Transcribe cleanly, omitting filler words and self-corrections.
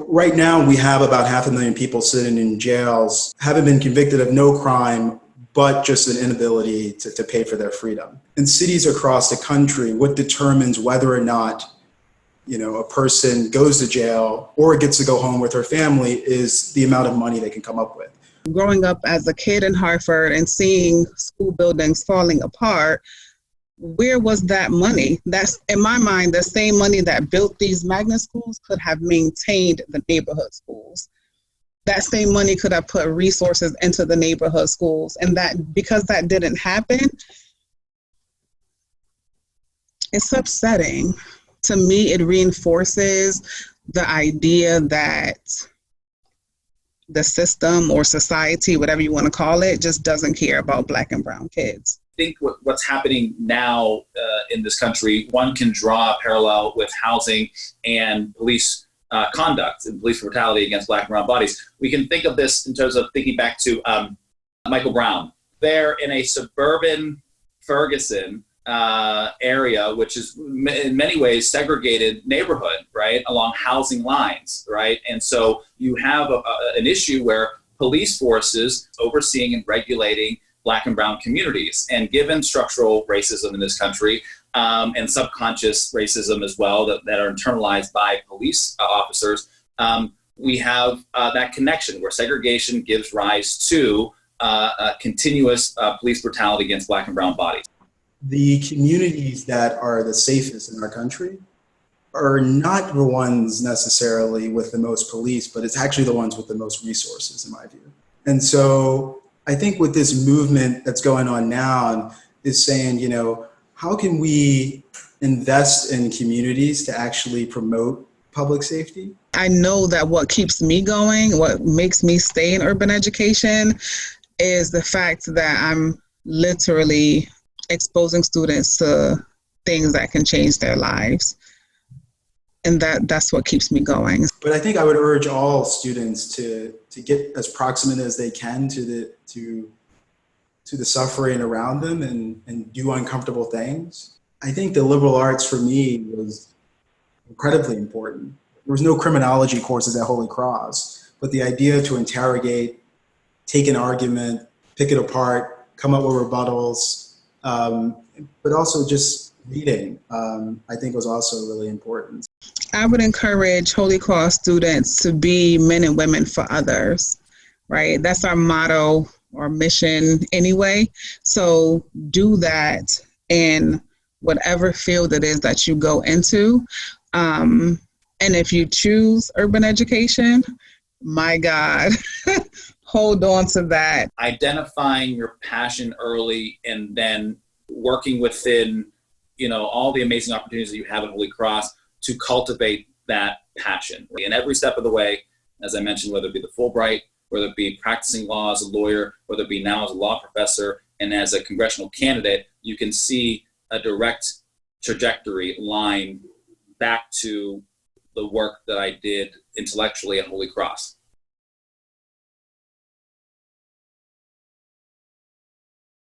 right now we have about 500,000 people sitting in jails, haven't been convicted of no crime, but just an inability to pay for their freedom. In cities across the country, what determines whether or not, a person goes to jail or gets to go home with her family is the amount of money they can come up with. Growing up as a kid in Hartford and seeing school buildings falling apart, where was that money? That's, in my mind, the same money that built these magnet schools could have maintained the neighborhood schools. That same money could have put resources into the neighborhood schools. And that, because that didn't happen, it's upsetting. To me, it reinforces the idea that the system or society, whatever you want to call it, just doesn't care about Black and brown kids. I think what's happening now in this country, one can draw a parallel with housing and police conduct and police brutality against Black and brown bodies. We can think of this in terms of thinking back to Michael Brown. They're in a suburban Ferguson area, which is in many ways segregated neighborhood, right, along housing lines, right? And so you have an issue where police forces overseeing and regulating Black and brown communities. And given structural racism in this country and subconscious racism as well that are internalized by police officers, we have that connection where segregation gives rise to continuous police brutality against Black and brown bodies. The communities that are the safest in our country are not the ones necessarily with the most police, but it's actually the ones with the most resources, in my view. And so I think with this movement that's going on now is saying, how can we invest in communities to actually promote public safety? I know that what keeps me going, what makes me stay in urban education, is the fact that I'm literally exposing students to things that can change their lives. And that's what keeps me going. But I think I would urge all students to get as proximate as they can to the suffering around them and do uncomfortable things. I think the liberal arts for me was incredibly important. There was no criminology courses at Holy Cross, but the idea to interrogate, take an argument, pick it apart, come up with rebuttals, but also just reading, I think was also really important. I would encourage Holy Cross students to be men and women for others, right? That's our motto or mission anyway. So do that in whatever field it is that you go into. And if you choose urban education, my God, hold on to that. Identifying your passion early and then working within, all the amazing opportunities that you have at Holy Cross to cultivate that passion. And every step of the way, as I mentioned, whether it be the Fulbright, whether it be practicing law as a lawyer, whether it be now as a law professor and as a congressional candidate, you can see a direct trajectory line back to the work that I did intellectually at Holy Cross.